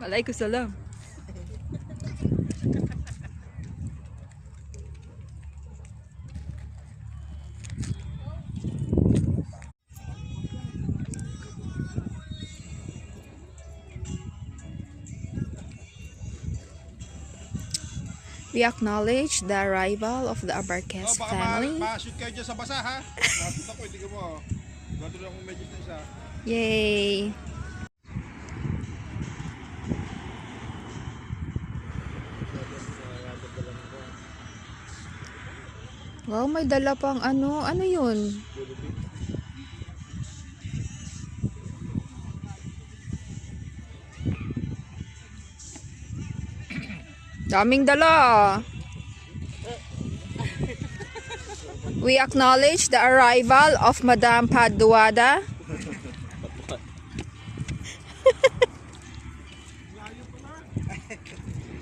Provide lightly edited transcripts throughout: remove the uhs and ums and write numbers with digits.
Alaikum salam. We acknowledge the arrival of the Abarquez family. Baka-shoot kayo dyan sa basa, ha? Nakita ko, hindi ko mo. Gato lang kung medyo na isa. Yay! Wow, may dala pang ano. Ano yun? Daming dala. We acknowledge the arrival of Madam Paduada.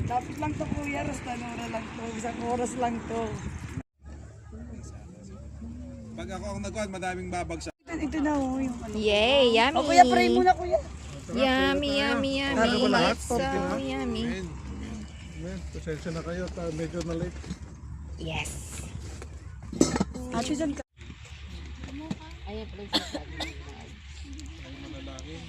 Lapit lang to kuya, Rostanora lang to. Isang oras lang to. Pag ako ang nagkuhan, madaming babagsak. Ito na oh, yung ano. Yay, yummy. O kuya, pray muna kuya. Yummy, yummy, yummy. Ano ba lahat? It's so yummy. Pasensya na kayo, medyo na late. Yes. Ate dyan ka. Ayan pala yung sasabi. Ay, manalangin.